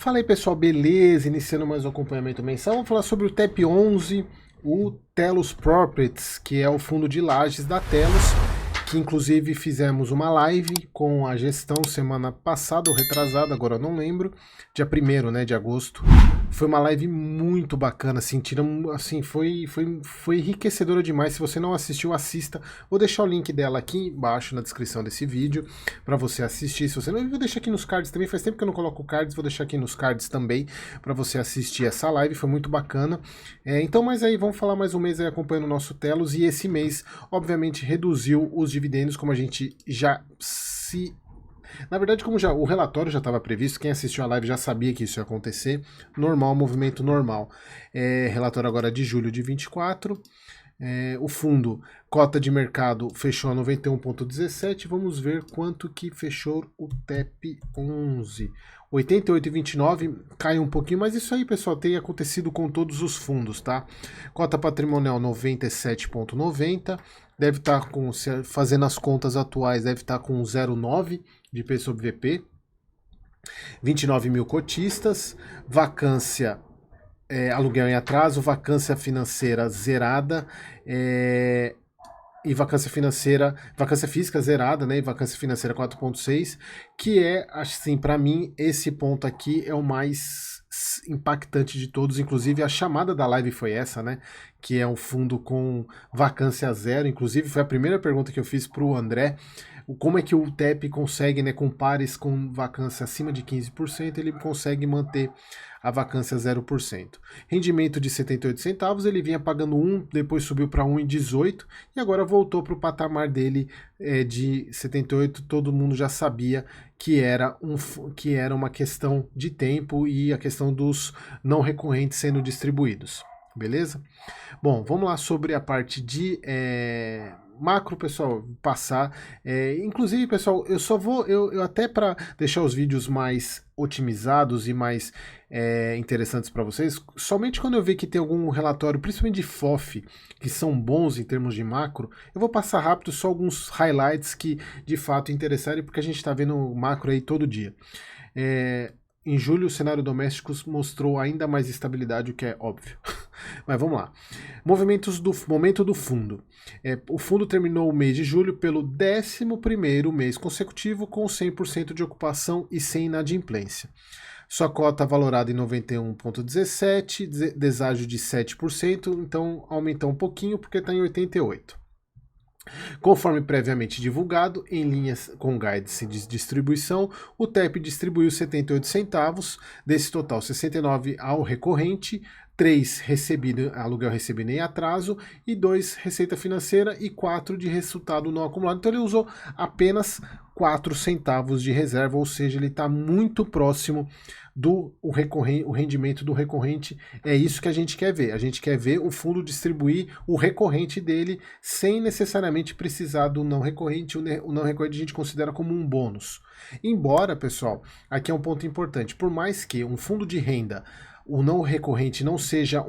Fala aí pessoal, beleza? Iniciando mais um acompanhamento mensal. Vamos falar sobre o TEP 11, o Telos Properties, que é o fundo de lajes da Telos, que inclusive fizemos uma live com a gestão semana passada ou retrasada, agora eu não lembro, dia 1º, né, de agosto. Foi uma live muito bacana, assim, foi enriquecedora demais. Se você não assistiu, assista. Vou deixar o link dela aqui embaixo na descrição desse vídeo para você assistir. Se você não, eu vou deixar aqui nos cards também. Faz tempo que eu não coloco cards, vou deixar aqui nos cards também para você assistir essa live. Foi muito bacana. Então, mas aí vamos falar mais um mês aí acompanhando o nosso Telos, e esse mês, obviamente, reduziu os dividendos, como a gente já se... Na verdade, como já o relatório já estava previsto, quem assistiu a live já sabia que isso ia acontecer. Normal, movimento normal. Relatório agora de julho de 24. O fundo, cota de mercado, fechou a 91,17. Vamos ver quanto que fechou o TEP 11. 88,29, cai um pouquinho, mas isso aí, pessoal, tem acontecido com todos os fundos, tá? Cota patrimonial 97,90. Deve estar com, fazendo as contas atuais, deve estar com 0,9 de P sobre VP. 29 mil cotistas. Vacância, aluguel em atraso, vacância financeira zerada, e vacância física zerada, né, e vacância financeira 4,6, que é, assim, para mim, esse ponto aqui é o mais impactante de todos. Inclusive a chamada da live foi essa, né, que é um fundo com vacância zero. Inclusive foi a primeira pergunta que eu fiz para o André, como é que o TEP consegue, né, com pares com vacância acima de 15%, ele consegue manter a vacância 0%. Rendimento de 78 centavos, ele vinha pagando 1, depois subiu para 1,18 e agora voltou para o patamar dele de 78. Todo mundo já sabia que era uma questão de tempo e a questão dos não recorrentes sendo distribuídos. Beleza? Bom, vamos lá sobre a parte de macro, pessoal, passar. Inclusive, pessoal, eu só vou, eu até para deixar os vídeos mais otimizados e mais interessantes para vocês, somente quando eu ver que tem algum relatório, principalmente de FOF, que são bons em termos de macro, eu vou passar rápido só alguns highlights que de fato interessarem, porque a gente está vendo macro aí todo dia. Em julho, o cenário doméstico mostrou ainda mais estabilidade, o que é óbvio. Mas vamos lá. Momento do fundo. O fundo terminou o mês de julho pelo 11º mês consecutivo com 100% de ocupação e sem inadimplência. Sua cota valorada em 91,17, deságio de 7%, então aumentou um pouquinho porque está em 88%. Conforme previamente divulgado, em linhas com guidance de distribuição, o TEP distribuiu 78 centavos, desse total 69 ao recorrente, 3 aluguel recebido em atraso, e 2 receita financeira e 4 de resultado não acumulado. Então ele usou apenas 4 centavos de reserva, ou seja, ele está muito próximo do o rendimento do recorrente. É isso que a gente quer ver. A gente quer ver o fundo distribuir o recorrente dele sem necessariamente precisar do não recorrente. O não recorrente a gente considera como um bônus. Embora, pessoal, aqui é um ponto importante, por mais que um fundo de renda, o não recorrente não seja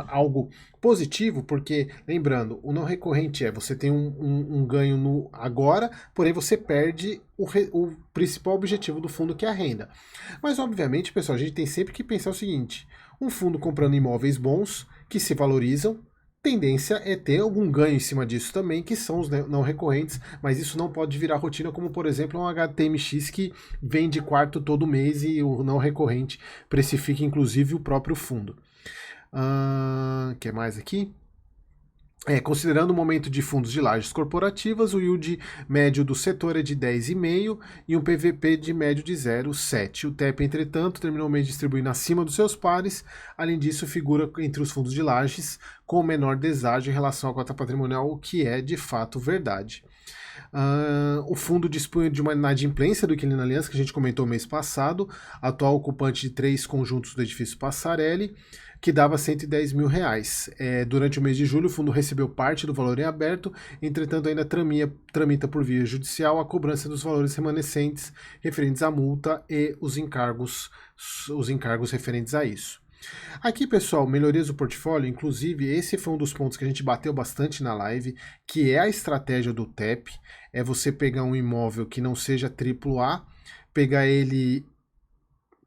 algo positivo, porque, lembrando, o não recorrente você tem um ganho no agora, porém você perde o principal objetivo do fundo, que é a renda. Mas, obviamente, pessoal, a gente tem sempre que pensar o seguinte: um fundo comprando imóveis bons, que se valorizam, tendência é ter algum ganho em cima disso também, que são os não recorrentes, mas isso não pode virar rotina, como por exemplo um HTMX que vende quarto todo mês e o não recorrente precifica inclusive o próprio fundo. Que mais aqui? Considerando o momento de fundos de lajes corporativas, o yield médio do setor é de 10,5 e um PVP de médio de 0,7. O TEP, entretanto, terminou o mês distribuindo acima dos seus pares. Além disso, figura entre os fundos de lajes com menor deságio em relação à cota patrimonial, o que é de fato verdade. O fundo dispunha de uma inadimplência do Inquilino Aliança, que a gente comentou mês passado, atual ocupante de 3 conjuntos do edifício Passarelli, que dava 110 mil reais. Durante o mês de julho, o fundo recebeu parte do valor em aberto, entretanto ainda tramita por via judicial a cobrança dos valores remanescentes referentes à multa e os encargos referentes a isso. Aqui, pessoal, melhorias do portfólio, inclusive esse foi um dos pontos que a gente bateu bastante na live, que é a estratégia do TEP, é você pegar um imóvel que não seja AAA, pegar ele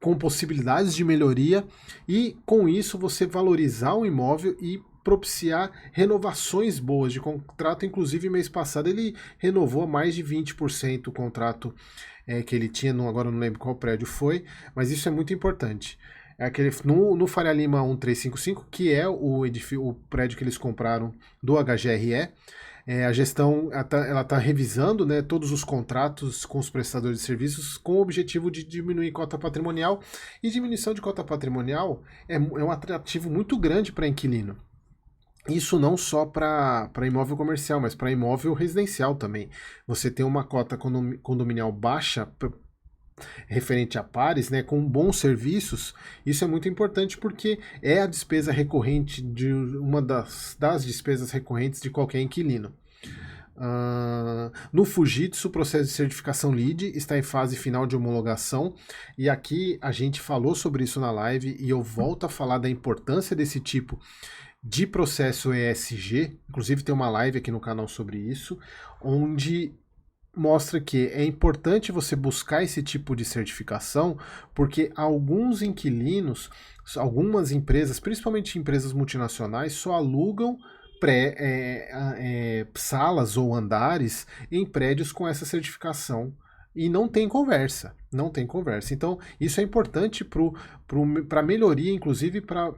com possibilidades de melhoria e com isso você valorizar o imóvel e propiciar renovações boas de contrato. Inclusive mês passado ele renovou mais de 20% o contrato que ele tinha, agora não lembro qual prédio foi, mas isso é muito importante. É aquele, no Faria Lima 1355, que é o prédio que eles compraram do HGRE, a gestão ela tá revisando, né, todos os contratos com os prestadores de serviços com o objetivo de diminuir cota patrimonial, e diminuição de cota patrimonial é um atrativo muito grande para inquilino. Isso não só para imóvel comercial, mas para imóvel residencial também. Você tem uma cota condominial baixa referente a pares, né, com bons serviços, isso é muito importante porque é a despesa recorrente de uma das despesas recorrentes de qualquer inquilino. No Fujitsu, o processo de certificação LEED está em fase final de homologação, e aqui a gente falou sobre isso na live e eu volto a falar da importância desse tipo de processo ESG. Inclusive tem uma live aqui no canal sobre isso, onde mostra que é importante você buscar esse tipo de certificação, porque alguns inquilinos, algumas empresas, principalmente empresas multinacionais, só alugam salas ou andares em prédios com essa certificação. E não tem conversa, não tem conversa. Então, isso é importante para melhoria, inclusive para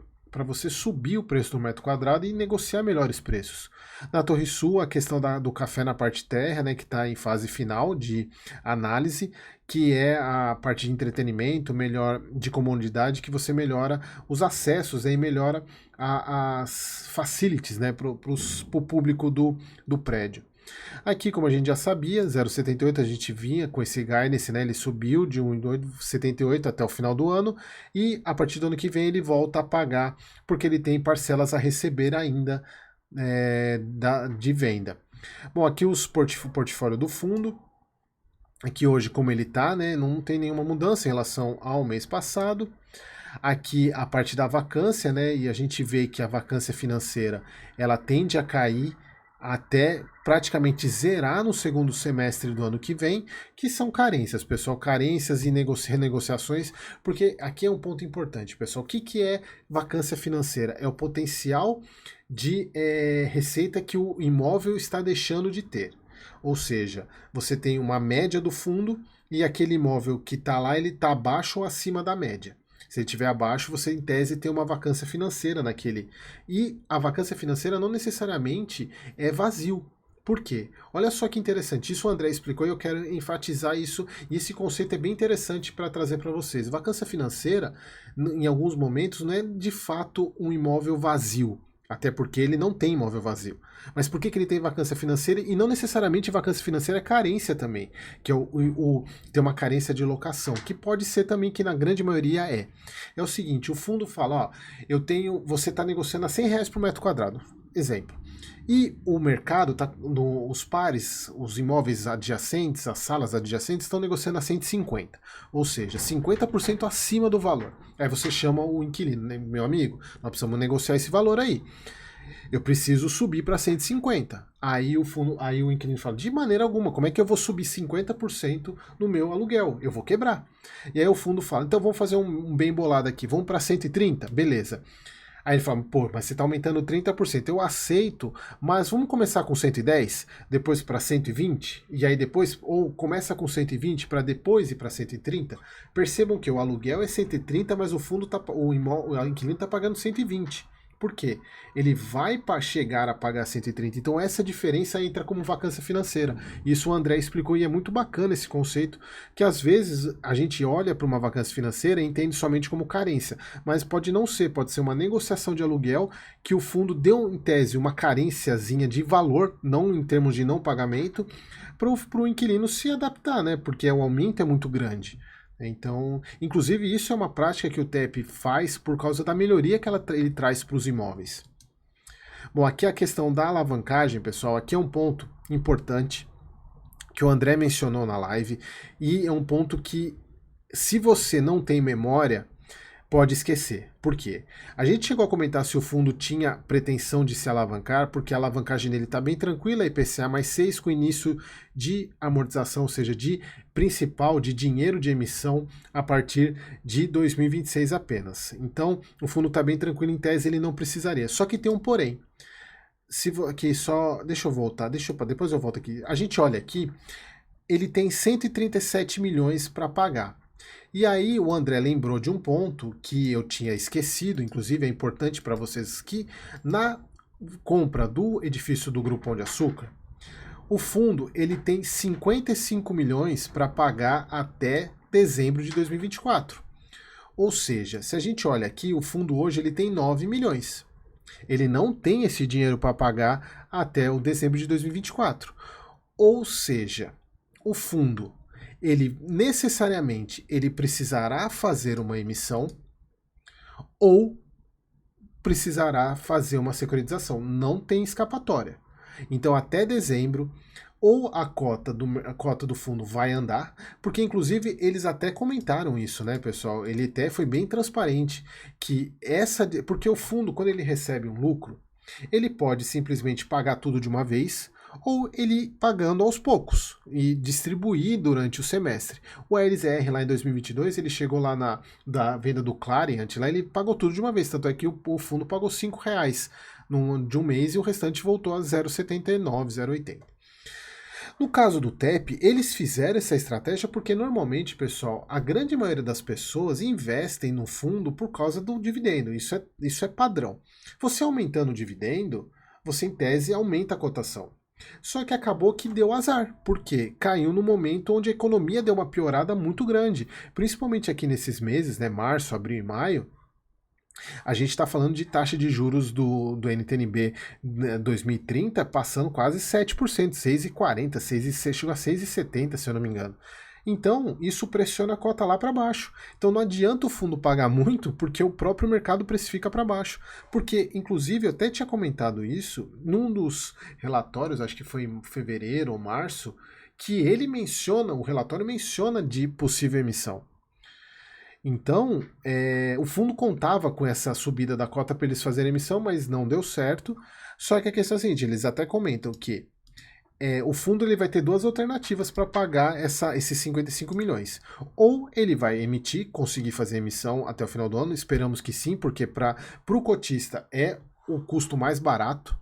você subir o preço do metro quadrado e negociar melhores preços. Na Torre Sul, a questão do café na parte terra, né, que está em fase final de análise, que é a parte de entretenimento, melhor de comodidade, que você melhora os acessos, e melhora as facilities, né, para o público do prédio. Aqui, como a gente já sabia, 0,78 a gente vinha com esse guidance, né? Ele subiu de 1,78 até o final do ano, e a partir do ano que vem ele volta a pagar, porque ele tem parcelas a receber ainda de venda. Bom, aqui o portfólio do fundo, aqui hoje como ele está, né? Não tem nenhuma mudança em relação ao mês passado. Aqui a parte da vacância, né? E a gente vê que a vacância financeira ela tende a cair até praticamente zerar no segundo semestre do ano que vem, que são carências, pessoal, carências e renegociações, porque aqui é um ponto importante, pessoal. O que é vacância financeira? É o potencial de receita que o imóvel está deixando de ter. Ou seja, você tem uma média do fundo e aquele imóvel que está lá, ele está abaixo ou acima da média. Se ele estiver abaixo, você em tese tem uma vacância financeira naquele. E a vacância financeira não necessariamente é vazio. Por quê? Olha só que interessante. Isso o André explicou e eu quero enfatizar isso. E esse conceito é bem interessante para trazer para vocês. Vacância financeira, em alguns momentos, não é de fato um imóvel vazio. Até porque ele não tem imóvel vazio. Mas por que ele tem vacância financeira? E não necessariamente vacância financeira é carência também, que é tem uma carência de locação, que pode ser também, que na grande maioria é. É o seguinte, o fundo fala, ó, você está negociando a R$100 por metro quadrado, exemplo. E o mercado, os pares, os imóveis adjacentes, as salas adjacentes estão negociando a 150, ou seja, 50% acima do valor. Aí você chama o inquilino, né? Meu amigo, nós precisamos negociar esse valor aí. Eu preciso subir para 150. Aí o inquilino fala, de maneira alguma, como é que eu vou subir 50% no meu aluguel? Eu vou quebrar. E aí o fundo fala, então vamos fazer um bem bolado aqui, vamos para 130? Beleza. Aí ele fala, pô, mas você está aumentando 30%. Eu aceito, mas vamos começar com 110, depois para 120, e aí depois, ou começa com 120 para depois ir para 130. Percebam que o aluguel é 130, mas o fundo o inquilino está pagando 120. Por quê? Ele vai chegar a pagar 130. Então essa diferença entra como vacância financeira. Isso o André explicou e é muito bacana esse conceito, que às vezes a gente olha para uma vacância financeira e entende somente como carência, mas pode não ser, pode ser uma negociação de aluguel que o fundo deu em tese uma carênciazinha de valor, não em termos de não pagamento, para o inquilino se adaptar, né? Porque o aumento é muito grande. Então, inclusive isso é uma prática que o TEP faz por causa da melhoria que ele traz para os imóveis. Bom, aqui a questão da alavancagem, pessoal, aqui é um ponto importante que o André mencionou na live, e é um ponto que, se você não tem memória, pode esquecer. Por quê? A gente chegou a comentar se o fundo tinha pretensão de se alavancar, porque a alavancagem dele está bem tranquila, IPCA mais 6 com início de amortização, ou seja, de principal, de dinheiro de emissão a partir de 2026 apenas. Então, o fundo está bem tranquilo, em tese ele não precisaria. Só que tem um porém. Aqui só, deixa eu voltar, depois eu volto aqui. A gente olha aqui, ele tem 137 milhões para pagar. E aí o André lembrou de um ponto que eu tinha esquecido, inclusive é importante para vocês, que na compra do edifício do Grupo Pão de Açúcar, o fundo ele tem 55 milhões para pagar até dezembro de 2024. Ou seja, se a gente olha aqui, o fundo hoje ele tem 9 milhões. Ele não tem esse dinheiro para pagar até o dezembro de 2024. Ou seja, o fundo ele necessariamente ele precisará fazer uma emissão ou precisará fazer uma securitização. Não tem escapatória. Então, até dezembro, ou a cota do fundo vai andar, porque inclusive eles até comentaram isso, né, pessoal? Ele até foi bem transparente que porque o fundo, quando ele recebe um lucro, ele pode simplesmente pagar tudo de uma vez, ou ele pagando aos poucos e distribuir durante o semestre. O ALZR lá em 2022, ele chegou lá da venda do Clariant, lá ele pagou tudo de uma vez, tanto é que o fundo pagou R$5 de um mês e o restante voltou a 0,79, 0,80. No caso do TEP, eles fizeram essa estratégia porque normalmente, pessoal, a grande maioria das pessoas investem no fundo por causa do dividendo, isso é padrão. Você aumentando o dividendo, você em tese aumenta a cotação. Só que acabou que deu azar, porque caiu no momento onde a economia deu uma piorada muito grande, principalmente aqui nesses meses, né, março, abril e maio. A gente está falando de taxa de juros do NTN-B 2030 passando quase 7%, 6,40%, chegou a 6,70%, se eu não me engano. Então, isso pressiona a cota lá para baixo. Então, não adianta o fundo pagar muito, porque o próprio mercado precifica para baixo. Porque, inclusive, eu até tinha comentado isso num dos relatórios, acho que foi em fevereiro ou março, que o relatório menciona de possível emissão. Então, o fundo contava com essa subida da cota para eles fazerem emissão, mas não deu certo. Só que a questão é a seguinte, eles até comentam que o fundo ele vai ter duas alternativas para pagar esses 55 milhões. Ou ele vai emitir, conseguir fazer emissão até o final do ano, esperamos que sim, porque para o cotista é o custo mais barato.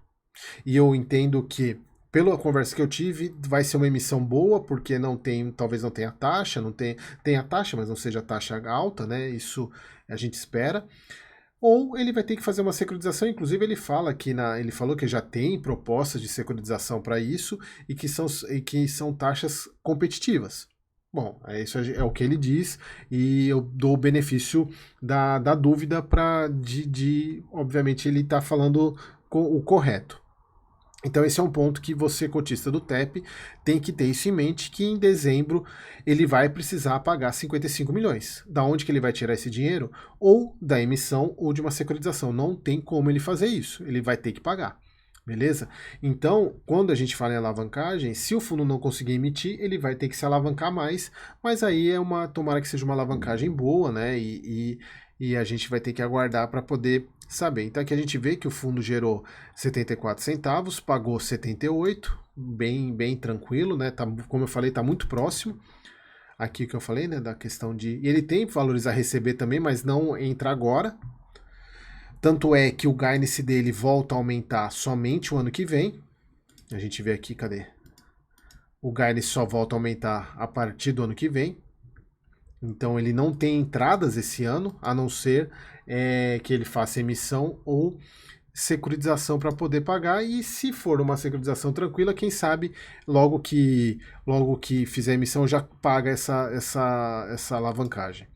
E eu entendo que, pela conversa que eu tive, vai ser uma emissão boa, porque talvez não tenha taxa, tem a taxa, mas não seja taxa alta, né? Isso a gente espera. Ou ele vai ter que fazer uma securitização, inclusive ele falou que já tem propostas de securitização para isso e que são taxas competitivas. Bom, isso é o que ele diz e eu dou o benefício da dúvida obviamente ele está falando o correto. Então esse é um ponto que você, cotista do TEP, tem que ter isso em mente, que em dezembro ele vai precisar pagar 55 milhões. Da onde que ele vai tirar esse dinheiro? Ou da emissão ou de uma securitização. Não tem como ele fazer isso, ele vai ter que pagar. Beleza? Então, quando a gente fala em alavancagem, se o fundo não conseguir emitir, ele vai ter que se alavancar mais, mas aí tomara que seja uma alavancagem boa, né? E a gente vai ter que aguardar para poder saber. Então aqui a gente vê que o fundo gerou 74 centavos, pagou 78, bem tranquilo, né? Como eu falei, está muito próximo. Aqui que eu falei, né, da questão de... E ele tem valores a receber também, mas não entra agora. Tanto é que o guidance dele volta a aumentar somente o ano que vem. A gente vê aqui, cadê? O guidance só volta a aumentar a partir do ano que vem. Então ele não tem entradas esse ano, a não ser que ele faça emissão ou securitização para poder pagar. E se for uma securitização tranquila, quem sabe logo que fizer emissão já paga essa alavancagem.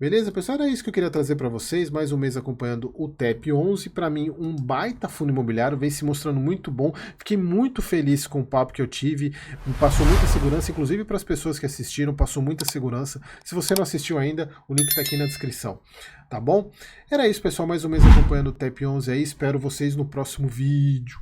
Beleza, pessoal? Era isso que eu queria trazer para vocês. Mais um mês acompanhando o TEP 11. Para mim, um baita fundo imobiliário. Vem se mostrando muito bom. Fiquei muito feliz com o papo que eu tive. Me passou muita segurança, inclusive para as pessoas que assistiram. Passou muita segurança. Se você não assistiu ainda, o link está aqui na descrição. Tá bom? Era isso, pessoal. Mais um mês acompanhando o TEP 11 aí. Espero vocês no próximo vídeo.